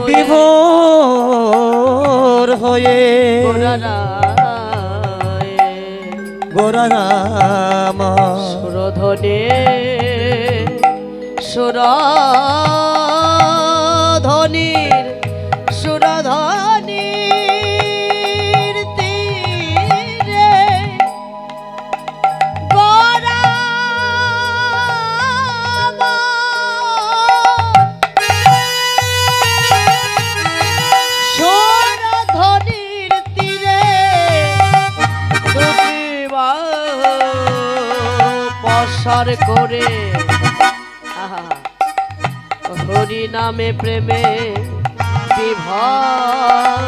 বিভোর হয়ে গোরা রাম সুরধনে সুরধনির সুরধনির তীরে গোরাম সুরধনির তীরে পসার করে হরি নামে প্রেমে বিভোর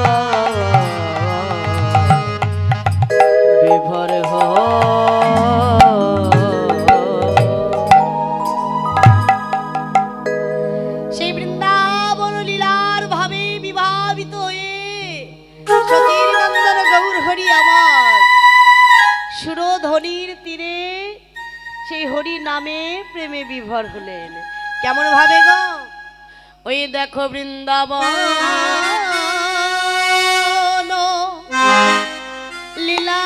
সেই বৃন্দাবন লীলার ভাবে বিভাবিত হয়ে সতীর নন্দন গৌর হরি আমার সুরধনির তীরে সেই হরি নামে প্রেমে বিভোর হলেন। কেমন ভাবে গো? ওই দেখো বৃন্দাবন লীলা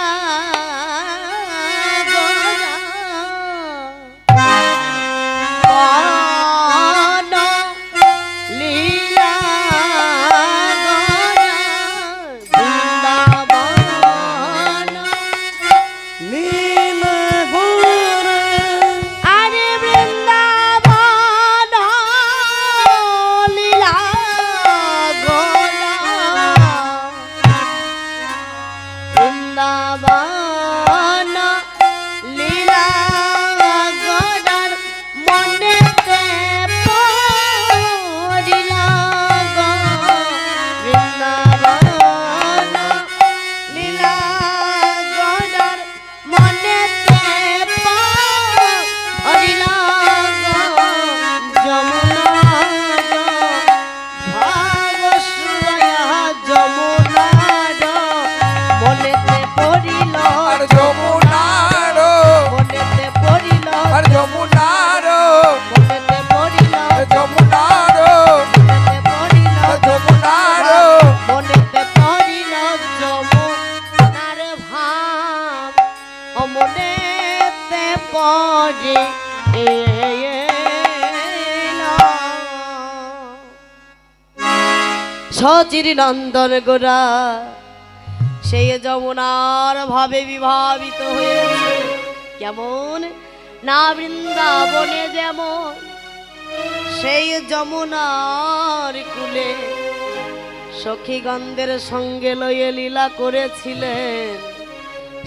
সচির নন্দন গোরা সেই যমুনার ভাবে বিভাবিত হয়েছে। কেমন না বৃন্দাবনে যেমন সেই যমুনার কুলে সখীগণদের সঙ্গে লয়ে লীলা করেছিলেন,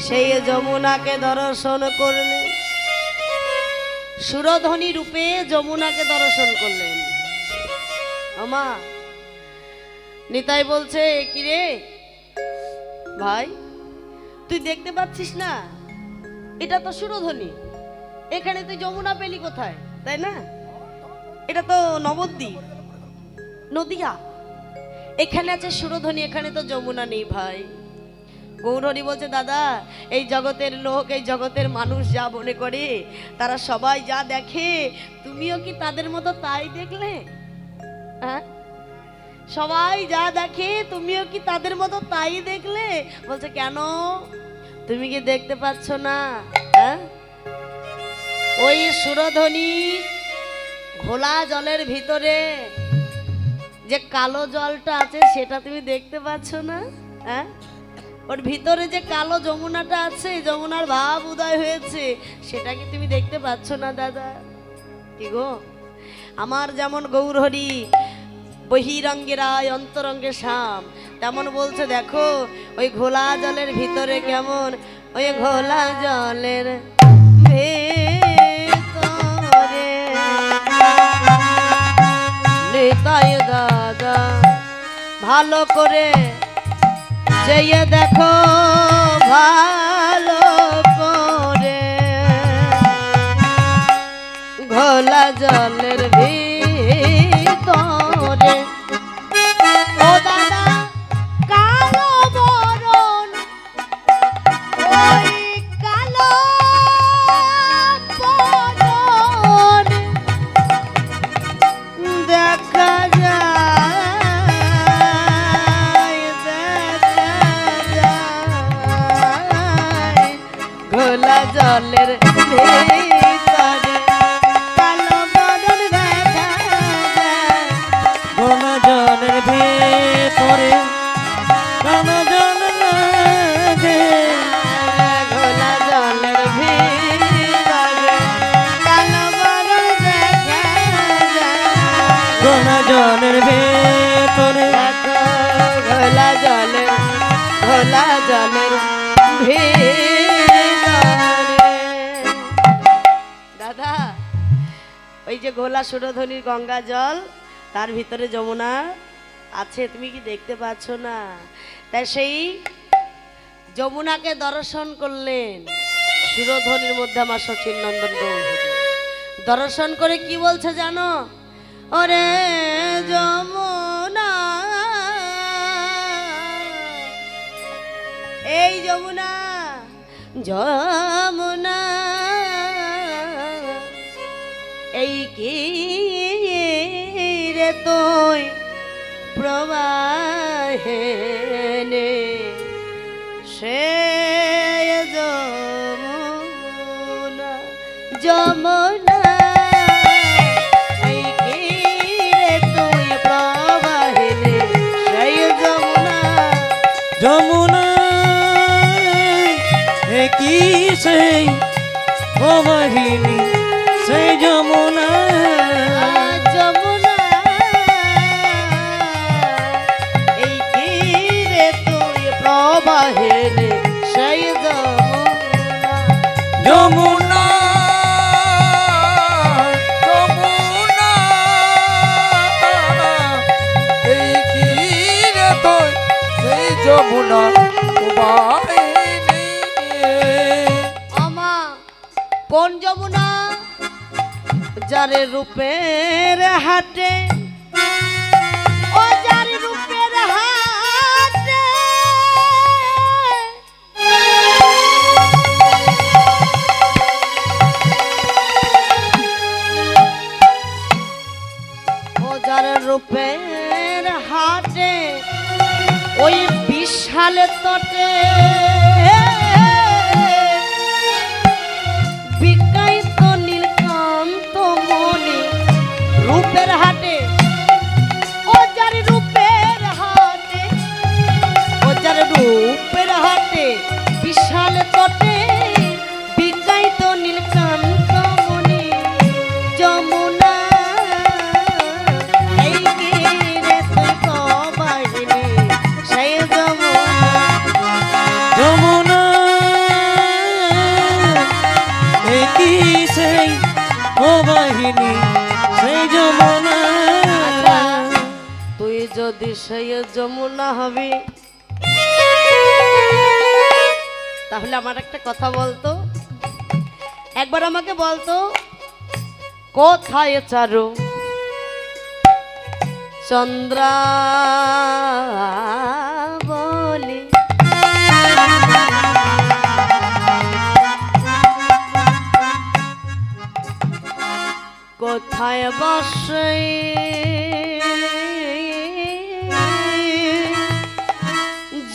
সেই যমুনাকে দর্শন করলেন, সুরধনী রূপে যমুনাকে দর্শন করলেন। আমা নিতাই বলছে, কিরে ভাই তুই দেখতে পাচ্ছিস না? এটা তো সুরধনী, এখানে তুই যমুনা পেলি কোথায়? তাই না? এটা তো নবদ্বীপ নদিয়া, এখানে আছে সুরধনী, এখানে তো যমুনা নেই ভাই। গৌরহরি বলছে, দাদা এই জগতের লোক, এই জগতের মানুষ যা মনে করে, তারা সবাই যা দেখে, তুমিও কি তাদের মতো তাই দেখলে? হ্যাঁ, সবাই যা দেখে তুমিও কি তাদের মতো তাই দেখলে? বলছে, কেন তুমি কি দেখতে পাচ্ছ না? হ্যাঁ, ওই সুরধনী ঘোলা জলের ভিতরে যে কালো জলটা আছে সেটা তুমি দেখতে পাচ্ছ না? হ্যাঁ, ওর ভিতরে যে কালো যমুনাটা আছে, যমুনার ভাব উদয় হয়েছে, সেটা কি তুমি দেখতে পাচ্ছ না দাদা? কি গো, আমার যেমন গৌরহরি বহিরঙ্গের আয় অন্তরঙ্গে শ্যাম, তেমন বলছে দেখো ওই ঘোলা জলের ভিতরে কেমন, ওই ঘোলা জলের ভিতরে নিতাই দাদা ভালো করে যেয়ে দেখো, ভালো করে ঘোলা জলের ভিতরে। ও দাদা কালো বরণ, ওই কালো বরণ দেখা জলের ভিতরে কালো বদন দেখা যায়। ঘোলা জলের ভিতরে কালো জল লাগে। ঘোলা জলের ভিতরে কালো বদন দেখা যায়। ঘোলা জলের ভিতরে ঘোলা জলের ভিতরে। দাদা, ওই যে ঘোলা সুরধ্বনির গঙ্গা জল, তার ভিতরে যমুনা আছে, তুমি কি দেখতে পাচ্ছ না? তাই সেই যমুনাকে দর্শন করলেন সুরধ্বনির মধ্যে আমার সচিন নন্দন গৌরী। দর্শন করে কি বলছে জানো? ওরে যমুনা, এই যমুনা, যমুনা এই কি রে তুই প্রবাহেনে, সে যমুনা, যমুনা এই কি রে তুই প্রবাহেনে, সেই যমুনা। যমুনা কি সেই প্রবাহিনী, সেই যমুনা। যমুনা এই কি রে তুই প্রবাহেনে, সেই যমুনা। যমুনা যমুনা এই কি রে তুই সেই যমুনা প্রবাহিনী। আমা কোন যমুনা? যারে রূপের হাটে, ও যার রূপের হাটে ও যার রূপের হাটে, ওই বিশাল তটে বিকাইত নীলকান্ত মনে, রূপের হাটে, ও যার রূপের হাটে, ও যার রূপের হাটে বিশাল তটে বিকাইত নীলকান্ত মনে, যমুনা এই কি রে তুই প্রবাহিনী, সেই যমুনা। যমুনা এই কি সেই প্রবাহিনী, সেই যমুনা। তুই যদি সেই যমুনা হবি, তাহলে আমার একটা কথা বলতো, একবার আমাকে বলতো, কোথায় চারু চন্দ্রাবলি, কোথায় বসে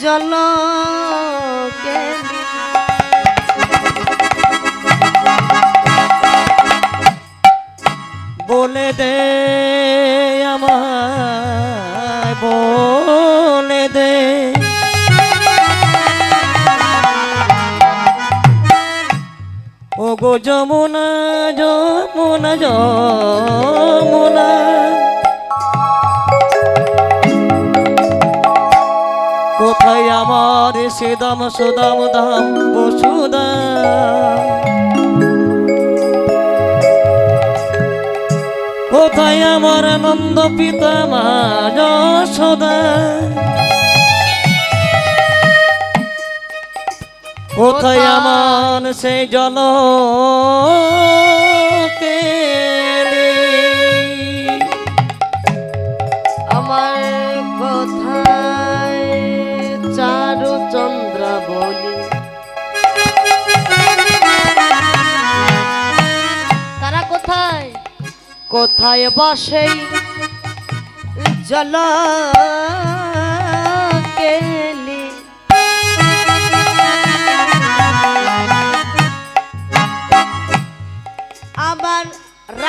জলকে বলে দে আমায়, বলে দে ও গো যমুনা, যমুনা যমুনা কোথায় আমার সে দাম সুদাম দাম বসুদাম, কোথায় আমার নন্দ পিতা মা যশোদা, কোথায় আমার সেই জল আমার কোথায় চারু চন্দ্রাবলি, তারা কোথায়, কোথায় বসে জল কেলি,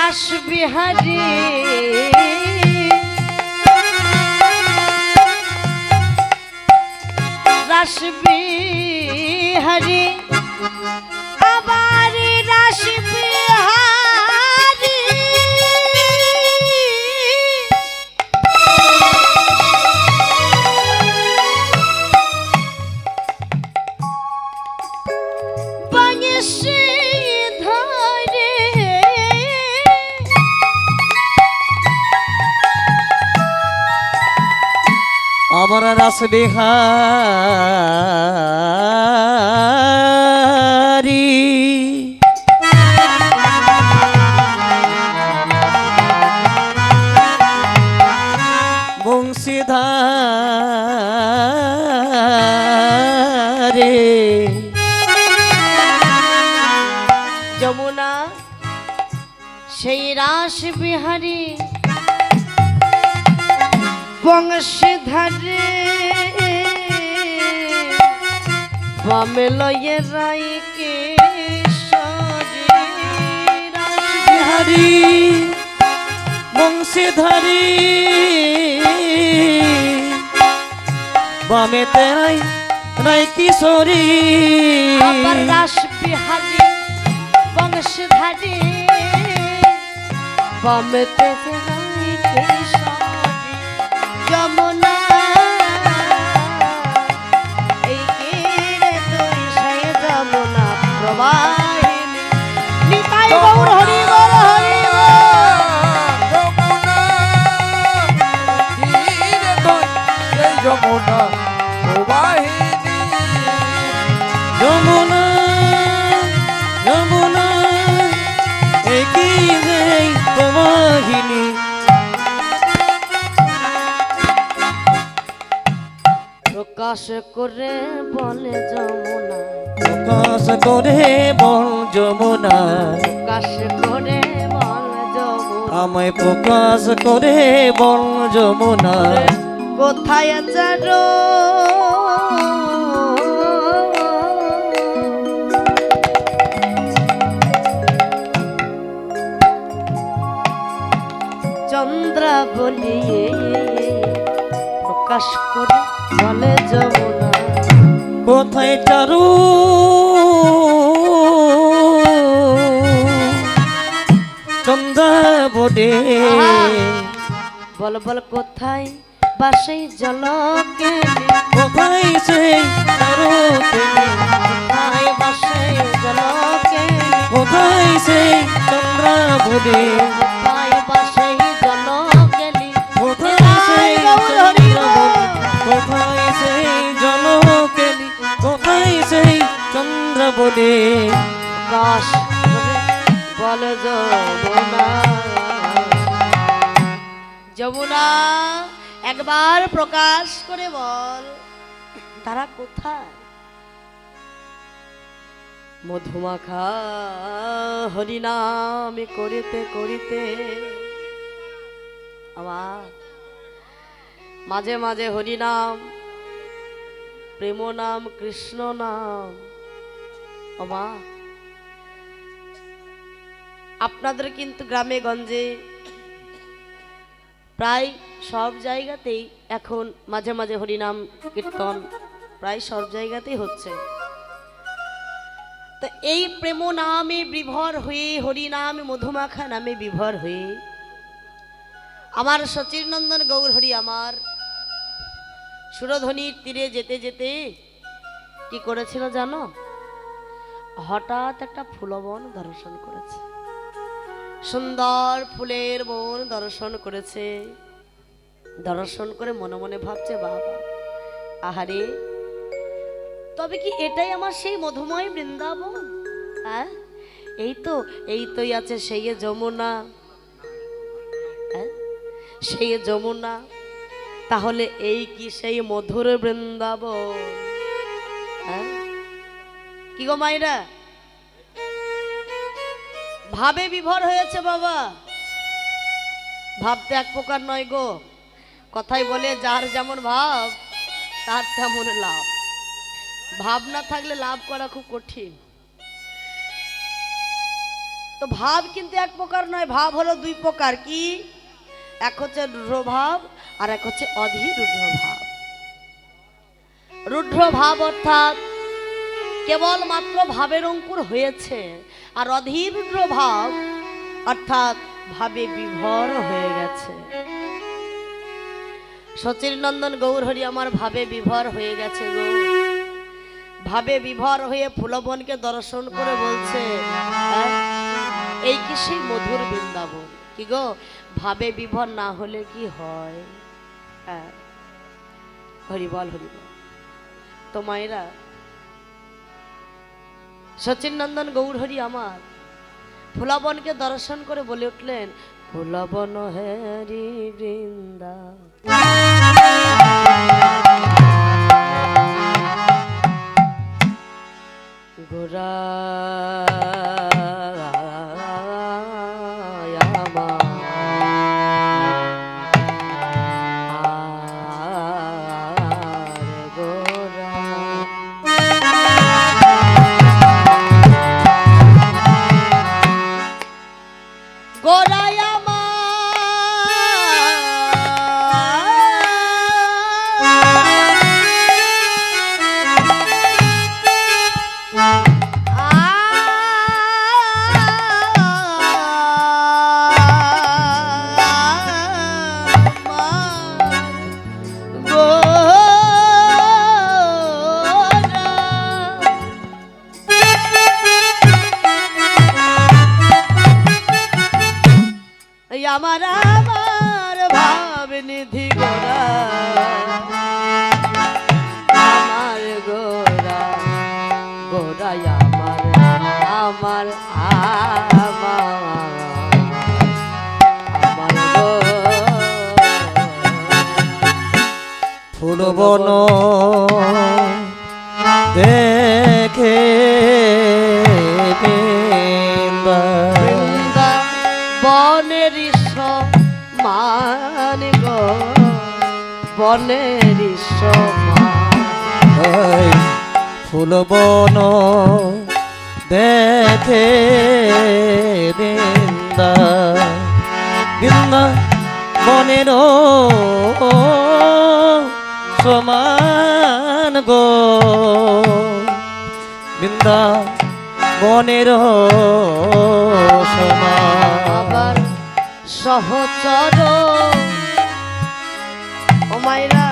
রাসবিহারী রাসবিহারী আবার রাসবিহারী বাংশি ধরে আমার রাসবিহারী বংশীধারে যমুনা সেই রাসবিহারী বংশীধারে বামে লয়ে রাইকে বিহারী বংশীধারী বামেতে রাই কিশোরী আবার রাসবিহারী বংশীধারী বামেতে রাইকে যমুনা এই তীরে তুই সেই যমুনা প্রবাহিনী নিতাই গৌর হরি বল হরি যমুনা প্রবাহিনী যমুনা যমুনা একই যেই প্রবাহিনী প্রকাশ করে বলে যমুনা প্রকাশ করে বল যমুনা প্রকাশ করে বল যমুনা আমায় প্রকাশ করে বল যমুনা কোথায় যারো চন্দ্রাবলী প্রকাশ করে বলে যমুনা কোথায় চারু চন্দ্রাবলী বল বল কোথায় বাসে জলকে কোথায় সেই চারু কোথায় বাসে জলকে কোথায় সেই চন্দ্রাবলী কোথায় বাসে জলকে কোথায় সেই চন্দ্রাবলী কোথায় সেই জলকেলি কোথায় সেই চন্দ্রাবলী প্রকাশ করে বল যমুনা যমুনা একবার প্রকাশ করে বল তারা কোথায় মধুমাখা হরিনাম করিতে করিতে আমার মাঝে মাঝে হরিনাম প্রেম নাম কৃষ্ণ নাম আমা আপনাদের কিন্তু গ্রামে গঞ্জে প্রায় সব জায়গাতেই এখন মাঝে মাঝে হরিনাম কীর্তন প্রায় সব জায়গাতেই হচ্ছে। তো এই প্রেম নামে বিভোর হয়ে হরিনাম মধুমাখা নামে বিভোর হয়ে আমার সচিরনন্দন গৌর হরি আমার সুরধ্বনির তীরে যেতে যেতে কি করেছিল জানো? হঠাৎ একটা ফুলবন দর্শন করেছে, সুন্দর ফুলের বন দর্শন করেছে। দর্শন করে মনে মনে ভাবছে বাবা আহারে, তবে কি এটাই আমার সেই মধুময় বৃন্দাবন? হ্যাঁ এই তোই আছে সেই যমুনা, হ্যাঁ সেই যমুনা। তাহলে এই কি সেই মধুর বৃন্দাবন? হ্যাঁ কি গো মাইরা, ভাবে বিভোর হয়েছে বাবা। ভাবতে এক প্রকার নয় গো, কথাই বলে যার যেমন ভাব তার তেমন লাভ। ভাব না থাকলে লাভ করা খুব কঠিন। তো ভাব কিন্তু এক প্রকার নয়, ভাব হলো দুই প্রকার। কি? এক হচ্ছে রুদ্র ভাব আর এক হচ্ছে অধিরুদ্র ভাব। রুদ্র ভাব অর্থাৎ কেবলমাত্র ভাবের অঙ্কুর হয়েছে, আর অধিরুদ্র ভাব অর্থাৎ ভাবে বিভোর হয়ে গেছে। সচির নন্দন গৌরহরি আমার ভাবে বিভোর হয়ে গেছে গো। ভাবে বিভোর হয়ে ফুলবনকে দর্শন করে বলছে, এই কি সেই মধুর বৃন্দাবন? কি গো, ভাবে বিভোর না হলে কি হয়? হরিবল হরিবল। তো মায়েরা, সচিন নন্দন গৌরহরি আমার ফুলাবনকে দর্শন করে বলে উঠলেন, ফুলাবন হরি বৃন্দা গোরা আমার আমার ভাব নিধি গোরা, আমার গোরা গোরা আমার আমার আমার ফুলবন দেখে বনের মান গো, বনের ফুলবন দেখে বৃন্দা বৃন্দা বনের সমান গো, বৃন্দা বনের সমান। আবার সহচর ও মায়েরা,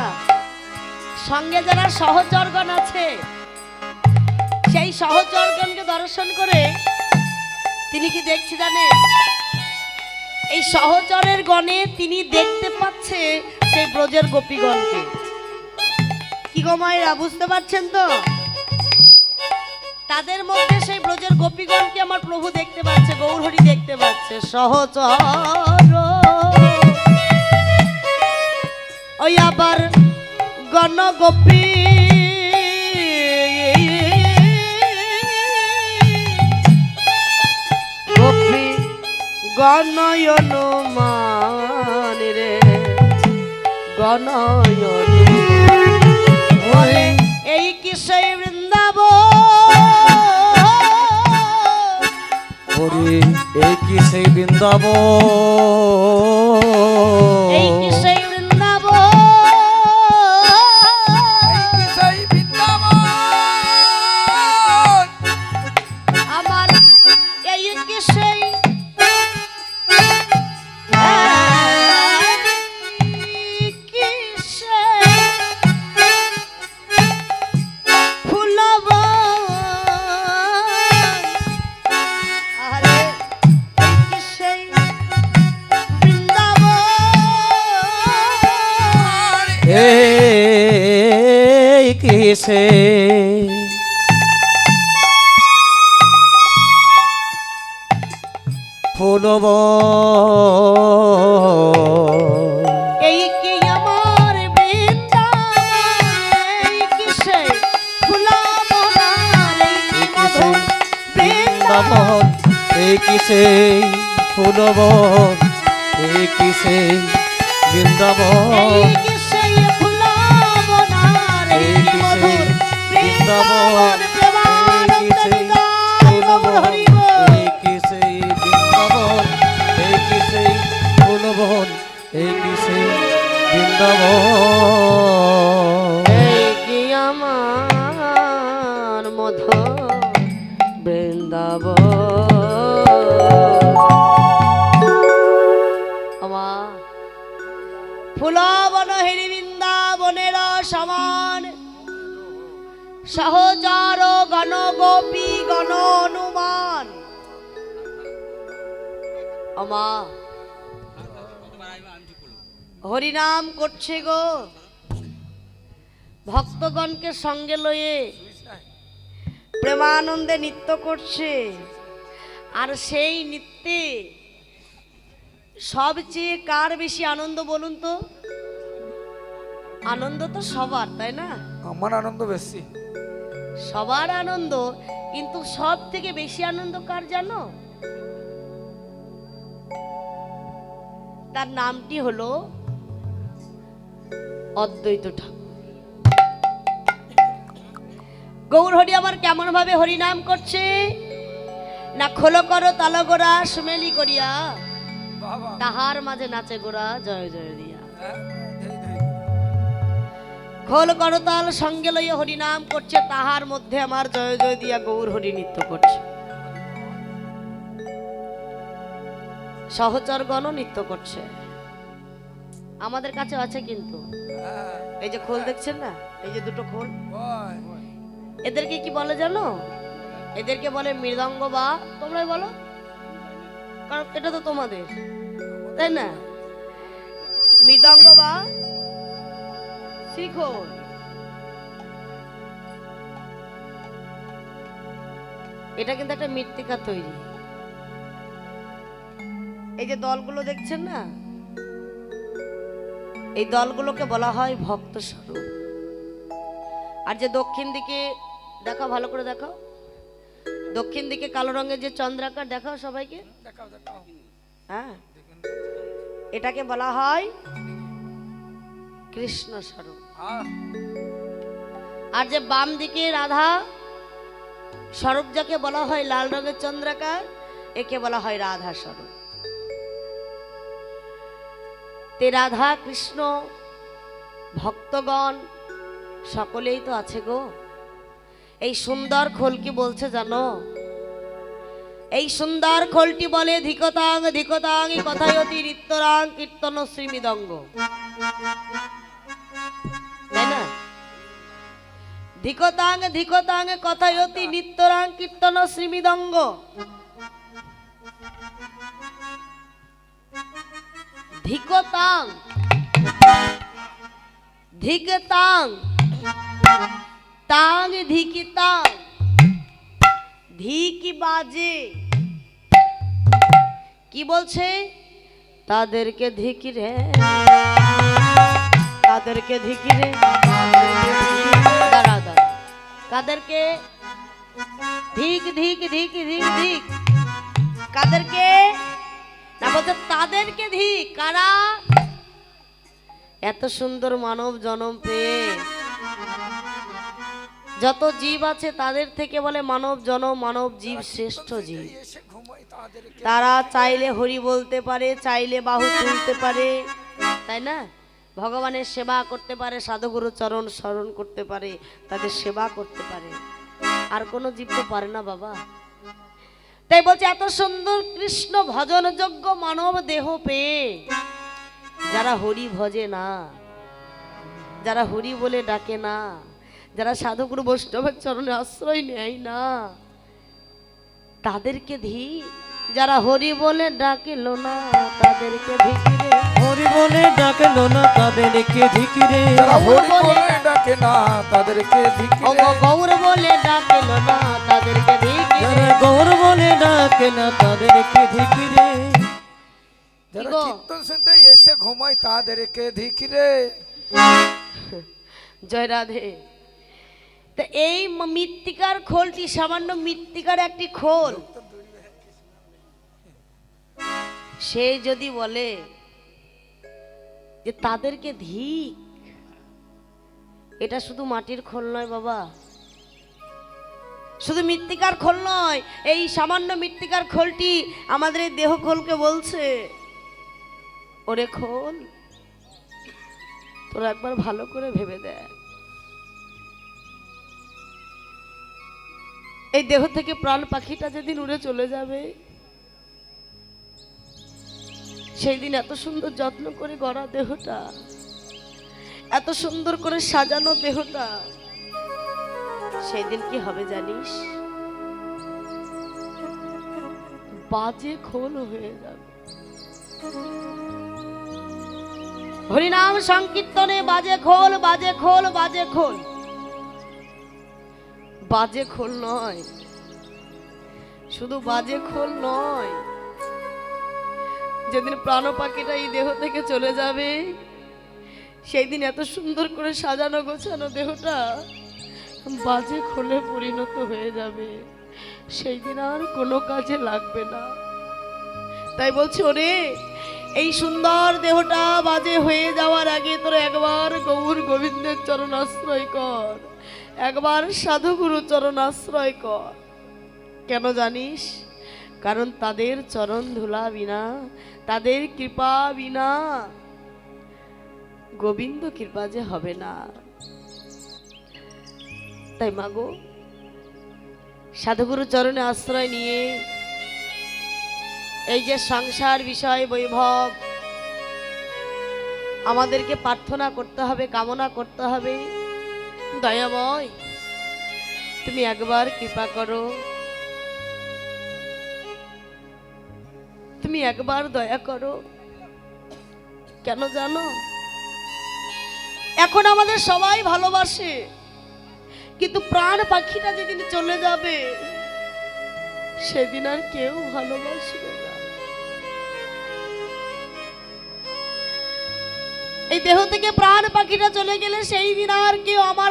সঙ্গে যারা সহচরগণ আছে, সেই সহচরগণকে দর্শন করে তিনি কি দেখছে জানেন? এই সহচরের গণে তিনি দেখতে পাচ্ছে সেই ব্রজের গোপীগণকে। কি গো মায়েরা, বুঝতে পারছেন তো? তাদের মধ্যে সেই ব্রজের গোপীগণকে আমার প্রভু দেখতে পাচ্ছে, গৌরহরি দেখতে পাচ্ছে। সহচর ওই আবার গণ গোপী গোপী গণয়ন মান রে, গণয়ন এই কি সেই এই কি সেই বৃন্দাবন, এই কি সেই বৃন্দাবন, এই কি সেই বৃন্দাবন, আমার এই কি সেই কিসে ফুলব এই কি আমার বৃন্দাবন, এই কিসে ফুলব এই মধুর বৃন্দাবন, এই কিসে ফুলব এই কিসে বৃন্দাবন, এই কিসে ফুলব এই মধুর বৃন্দাবন, প্রেমানন্দ নিতাই গৌর হরি বল। বৃন্দাবন। এই কি আমার মধুর বৃন্দাবন। আমার ফুলবন হেরি বৃন্দাবনের সমান, সহচর গণ গোপী গণ হনুমান। আমা হরিনাম করছে গো, ভক্তগণকে সঙ্গে লয়ে প্রেমানন্দে নৃত্য করছে। আর সেই নৃত্যে সবচেয়ে কার বেশি আনন্দ বলুন তো? আনন্দ তো সবার, তাই না? আমার আনন্দ বেশি। সবার আনন্দ, কিন্তু সব থেকে বেশি আনন্দ কার জানো? তার নামটি হলো অদ্বৈত ঠাকুর। গৌর হরি আমার কেমন ভাবে হরিনাম করছে না, খোলো করো তালগোড়া সুমেলি করিয়া, বাবা তাহার মাঝে নাচে গোড়া জয় জয় দিয়া। হ্যাঁ, ধেই ধেই। খোল করতাল সঙ্গে লইয়া হরিনাম করছে, তাহার মধ্যে আমার জয় জয় দিয়া গৌর হরি নৃত্য করছে। সহচরগণ নৃত্য করছে। আমাদের কাছে আছে কিন্তু, হ্যাঁ, এই যে খোল দেখছেন না, এই যে দুটো খোল, ওই, এদেরকে কি বলে জানো? এদেরকে বলে মৃদঙ্গ, বা তোমরাই বলো, কারণ এটা তো তোমাদের, তাই না? মৃদঙ্গ বা শিখর। এটা কিন্তু একটা মৃত্তিকা তৈরি। এই যে দলগুলো দেখছেন না, এই দলগুলোকে বলা হয় ভক্ত স্বরূপ। আর যে দক্ষিণ দিকে দেখাও, ভালো করে দেখাও, দক্ষিণ দিকে কালো রঙের যে চন্দ্রাকার দেখাও সবাইকে, দেখাও দেখাও। হ্যাঁ, এটাকে বলা হয় কৃষ্ণ স্বরূপ। আহ, আর যে বাম দিকে রাধা স্বরূপ, যাকে বলা হয় লাল রঙের চন্দ্রাকার, একে বলা হয় রাধা স্বরূপ। তে রাধা কৃষ্ণ ভক্তগণ সকলেই তো আছে গো। এই সুন্দর খোল কি বলছে জানো? এই সুন্দর খোলটি বলে ধিকতাং ধিকতাং কথায়তি নিত্যরাং কীর্তন শ্রীমৃদঙ্গ, তাই না? ধিকতাং ধিকতাং কথায়তি নিত্যরাং কীর্তন শ্রীমৃদঙ্গ। ধিকতাং ধিকতাং তাং ধিকিতাং, ধিকি বাজে, কি বলছে? তাদেরকে ধিকি রে, তাদেরকে ধিকি রে, দাঁড়া দাঁড়া, কাদেরকে? ধিক ধিক ধিক ধিক ধিক, কাদেরকে না বলছে? তাদেরকে ধিক। কারা? এত সুন্দর মানব জন্ম পেয়ে যত জীব আছে তাদের থেকে বলে মানব জন্ম, মানব জীব শ্রেষ্ঠ জীব। এসে ঘুমাই তাদেরকে। তারা চাইলে হরি বলতে পারে, চাইলে বাহু তুলতে পারে, তাই না? ভগবানের সেবা করতে পারে, সাধুগুরু চরণ স্মরণ করতে পারে, তাদের সেবা করতে পারে। আর কোনো জীব তো পারে না বাবা। তাই বলছে এত সুন্দর কৃষ্ণ ভজনযোগ্য মানব দেহ পেয়ে যারা হরি ভজে না, যারা হরি বলে ডাকে না, যারা সাধুগুরু বৈষ্ণবের চরণে আশ্রয় নেয় না, তাদেরকে ধি। যারা হরি বলে ডাকিল না তাদেরকে ধিকিরে, হরি বলে ডাকলো না তাদেরকে ধিকিরে, যারা হরি বলে ডাকে না তাদেরকে ধিকিরে। গৌর বলে ডাকিল না তাদেরকে ধিকিরে, যারা গৌর বলে ডাকে না তাদেরকে ধিকিরে, যারা গো? কীর্তন শুনতে এসে ঘুমাই তাদেরকে ধিকিরে। জয় রাধে। তো এই মৃত্তিকার খোলটি সামান্য মৃত্তিকার একটি খোল, সে যদি বলে যে তাদেরকে ধিক, এটা শুধু মাটির খোল নয় বাবা, শুধু মৃত্তিকার খোল নয়। এই সামান্য মৃত্তিকার খোলটি আমাদের এই দেহ খোলকে বলছে, ওরে খোল তোরা একবার ভালো করে ভেবে দেখ, এই দেহ থেকে প্রাণ পাখিটা যেদিন উড়ে চলে যাবে, সেই দিন এত সুন্দর যত্ন করে গড়া দেহটা, এত সুন্দর করে সাজানো দেহটা, সেই দিন কি হবে জানিস? বাজে খোল হয়ে যাবে। হরিনাম সংকীর্তনে বাজে খোল, বাজে খোল, বাজে খোল। বাজে খোল নয়, শুধু বাজে খোল নয়, যেদিন প্রাণ পাখিটা এই দেহ থেকে চলে যাবে, সেই দিন এত সুন্দর করে সাজানো গোছানো দেহটা বাজে খোলে পরিণত হয়ে যাবে, সেই দিন আর কোনো কাজে লাগবে না। তাই বলছি, ওরে এই সুন্দর দেহটা বাজে হয়ে যাওয়ার আগে তোরা একবার গৌর গোবিন্দের চরণ আশ্রয় কর, একবার সাধুগুরু চরণ আশ্রয় কর। কেন জানিস? কারণ তাদের চরণ ধুলা বিনা, তাদের কৃপা বিনা গোবিন্দ কৃপা যে হবে না। তাই মাগো, সাধুগুরু চরণে আশ্রয় নিয়ে এই যে সংসার বিষয় বৈভব আমাদেরকে প্রার্থনা করতে হবে, কামনা করতে হবে, দয়াময় তুমি একবার কৃপা করো, তুমি একবার দয়া করো। কেন জানো? এখন আমাদের সবাই ভালোবাসে, কিন্তু প্রাণ পাখিটা যেদিন চলে যাবে, সেদিন আর কেউ ভালোবাসবে না। এই দেহ থেকে প্রাণ পাখিটা চলে গেলে সেই দিন আর কেউ আমার